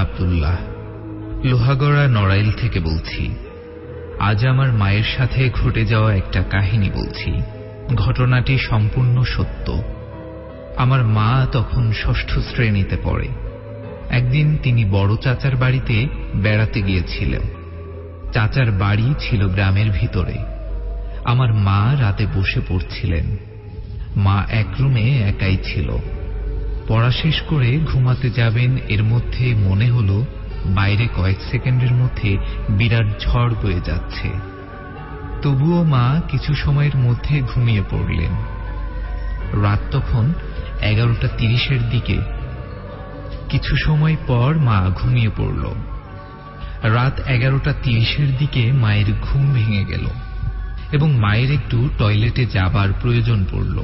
আব্দুল্লাহ, লোহাগড়া নড়াইল থেকে বলছি। আজ আমার মায়ের সাথে ঘটে যাওয়া একটা কাহিনী বলছি। ঘটনাটি সম্পূর্ণ সত্য। আমার মা তখন ষষ্ঠ শ্রেণীতে পড়ে। একদিন তিনি বড় চাচার বাড়িতে বেড়াতে গিয়েছিলেন। চাচার বাড়ি ছিল গ্রামের ভিতরে। আমার মা রাতে বসে পড়ছিলেন। মা এক রুমে একাই ছিল। পড়া শেষ করে ঘুমাতে যাবেন, এর মধ্যে মনে হলো বাইরে কয়েক সেকেন্ডের মধ্যে বিরাট ঝড় বয়ে যাচ্ছে। তবুও মা কিছু সময়ের মধ্যে ঘুমিয়ে পড়লেন। রাত তখন 11:30 দিকে। কিছু সময় পর মা ঘুমিয়ে পড়ল। রাত 11:30 দিকে মায়ের ঘুম ভেঙে গেল এবং মায়ের একটু টয়লেটে যাবার প্রয়োজন পড়ল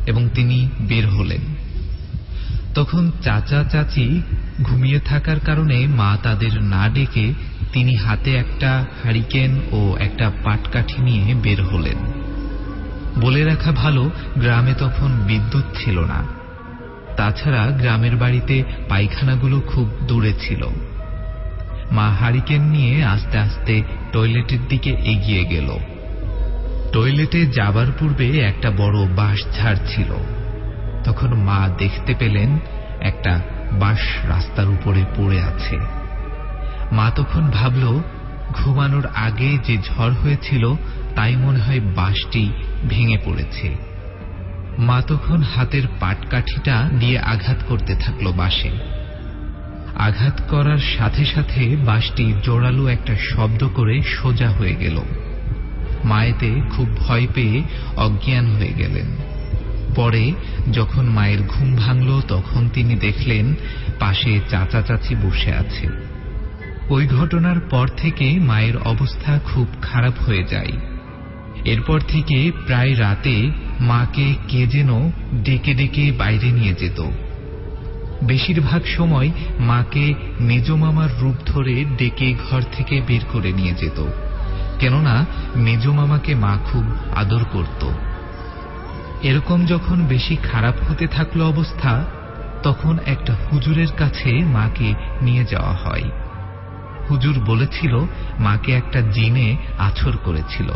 এবং তিনি বের হলেন। তখন চাচা চাচি ঘুমিয়ে থাকার কারণে মা তাদের না ডেকে তিনি হাতে একটা হারিকেন ও একটা পাটকাঠি নিয়ে বের হলেন। বলে রাখা ভালো, গ্রামে তখন বিদ্যুৎ ছিল না। তাছাড়া গ্রামের বাড়িতে পায়খানাগুলো খুব দূরে ছিল। মা হারিকেন নিয়ে আস্তে আস্তে টয়লেটের দিকে এগিয়ে গেল। টয়লেটে যাবার পূর্বে একটা বড় বাঁশ ঝাড় ছিল। তখন মা দেখতে পেলেন একটা বাঁশ রাস্তার উপরে পড়ে আছে। মা তখন ভাবল, ঘুমানোর আগে যে ঝড় হয়েছিল তাই মনে হয় বাঁশটি ভেঙে পড়েছে। মা তখন হাতের পাটকাঠিটা দিয়ে আঘাত করতে থাকলো বাঁশে। আঘাত করার সাথে সাথে বাঁশটি জোরালো একটা শব্দ করে সোজা হয়ে গেল। মা এতে খুব ভয় পেয়ে অজ্ঞান হয়ে গেলেন। পরে যখন মায়ের ঘুম ভাঙল তখন তিনি দেখলেন পাশে চাচা চাচি বসে আছে। ওই ঘটনার পর থেকে মায়ের অবস্থা খুব খারাপ হয়ে যায়। এরপর থেকে প্রায় রাতে মাকে কে যেন ডেকে ডেকে বাইরে নিয়ে যেত। বেশিরভাগ সময় মাকে মেজ মামার রূপ ধরে ডেকে ঘর থেকে বের করে নিয়ে যেত, কেননা মেজ মামাকে মা খুব আদর করত। এরকম যখন বেশি খারাপ হতে থাকলো অবস্থা, তখন একটা হুজুরের কাছে মাকে নিয়ে যাওয়া হয়। হুজুর বলেছিল মাকে একটা জিনে আছর করেছিল।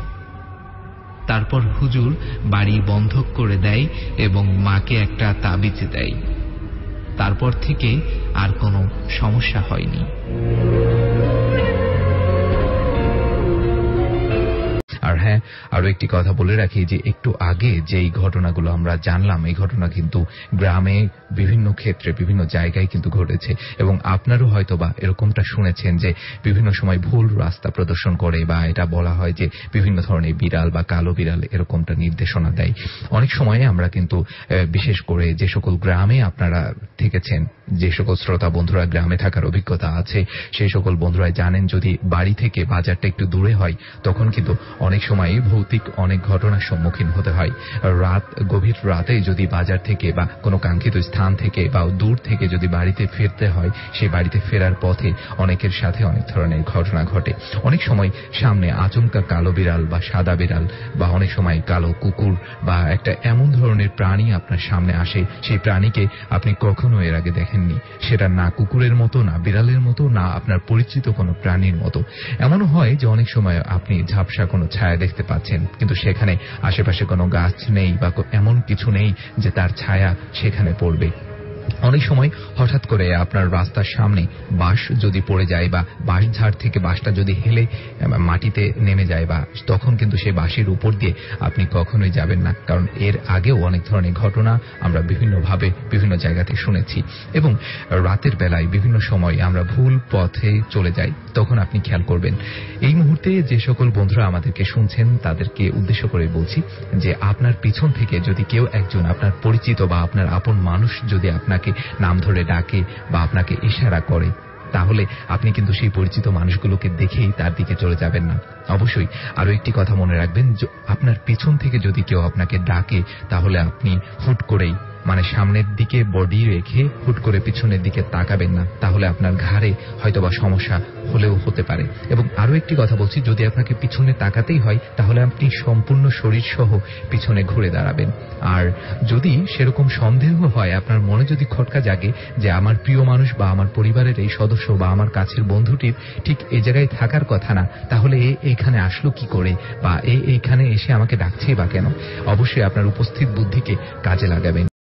তারপর হুজুর বাড়ি বন্ধক করে দেয় এবং মাকে একটা তাবিজ দেয়। তারপর থেকে আর কোনো সমস্যা হয়নি। আর হ্যাঁ, আরো একটি কথা বলে রাখি যে একটু আগে যেই ঘটনাগুলো আমরা জানলাম, এই ঘটনা কিন্তু গ্রামে বিভিন্ন ক্ষেত্রে বিভিন্ন জায়গায় কিন্তু ঘটেছে এবং আপনারও হয়তোবা এরকমটা শুনেছেন যে বিভিন্ন সময় ভুল রাস্তা প্রদর্শন করে বা এটা বলা হয় যে বিভিন্ন ধরনের বিড়াল বা কালো বিড়াল এরকমটা নির্দেশনা দেয়। অনেক সময় আমরা কিন্তু বিশেষ করে যে সকল গ্রামে আপনারা থেকেছেন, যে সকল শ্রোতা বন্ধুরা গ্রামে থাকার অভিজ্ঞতা আছে, সেই সকল বন্ধুরাই জানেন যদি বাড়ি থেকে বাজারটা একটু দূরে হয় তখন কিন্তু অনেক সময় ভৌতিক অনেক ঘটনার সম্মুখীন হতে হয়। গভীর রাতে যদি বাজার থেকে বা কোনো কাঙ্ক্ষিত স্থান থেকে বা দূর থেকে যদি বাড়িতে ফিরতে হয়, সেই বাড়িতে ফেরার পথে অনেকের সাথে অনেক ধরনের ঘটনা ঘটে। অনেক সময় সামনে আচমকা কালো বিড়াল বা সাদা বিড়াল বা অনেক সময় কালো কুকুর বা একটা এমন ধরনের প্রাণী আপনার সামনে আসে, সেই প্রাণীকে আপনি কখনো এর আগে দেখেননি। সেটা না কুকুরের মতো, না বিড়ালের মতো, না আপনার পরিচিত কোনো প্রাণীর মতো। এমনও হয় যে অনেক সময় আপনি ঝাপসা কোনো ছায়া দেখতে পাচ্ছেন, কিন্তু সেখানে আশেপাশে কোনো গাছ নেই বা এমন কিছু নেই যে তার ছায়া সেখানে পড়বে। অনেক সময় হঠাৎ করে আপনার রাস্তার সামনে বাঁশ যদি পড়ে যায় বা বাঁশ ঝাড় থেকে বাঁশটা যদি হেলে মাটিতে নেমে যায়, বা তখন কিন্তু সেই বাঁশের উপর দিয়ে আপনি কখনোই যাবেন না, কারণ এর আগেও অনেক ধরনের ঘটনা আমরা বিভিন্নভাবে বিভিন্ন জায়গাতে শুনেছি। এবং রাতের বেলায় বিভিন্ন সময় আমরা ভুল পথে চলে যাই, তখন আপনি খেয়াল করবেন। এই মুহূর্তে যে সকল বন্ধুরা আমাদেরকে শুনছেন তাদেরকে উদ্দেশ্য করে বলছি যে আপনার পিছন থেকে যদি কেউ একজন আপনার পরিচিত বা আপনার আপন মানুষ যদি আপনাকে নাম ধরে ডাকে বা আপনাকে ইশারা করে, তাহলে আপনি কিন্তু সেই পরিচিত মানুষগুলোকে দেখেই তার দিকে চলে যাবেন না। অবশ্যই আরো একটি কথা মনে রাখবেন, আপনার পিছন থেকে যদি কেউ আপনাকে ডাকে তাহলে আপনি হুট করেই মানে সামনের দিকে বডি রেখে হুট করে পিছনের দিকে তাকাবেন না, তাহলে আপনার ঘাড়ে হয়তোবা সমস্যা হলেও হতে পারে। এবং আরো একটি কথা বলছি, যদি আপনাকে পিছনে তাকাতেই হয় তাহলে আপনি সম্পূর্ণ শরীর সহ পিছনে ঘুরে দাঁড়াবেন। আর যদি সেরকম সন্দেহ হয়, আপনার মনে যদি খটকা জাগে যে আমার প্রিয় মানুষ বা আমার পরিবারের এই সদস্য বা আমার কাছের বন্ধুটির ঠিক এই জায়গায় থাকার কথা না, তাহলে এইখানে আসলো কি করে বা এইখানে এসে আমাকে ডাকছেই বা কেন, অবশ্যই আপনার উপস্থিত বুদ্ধিকে কাজে লাগাবেন।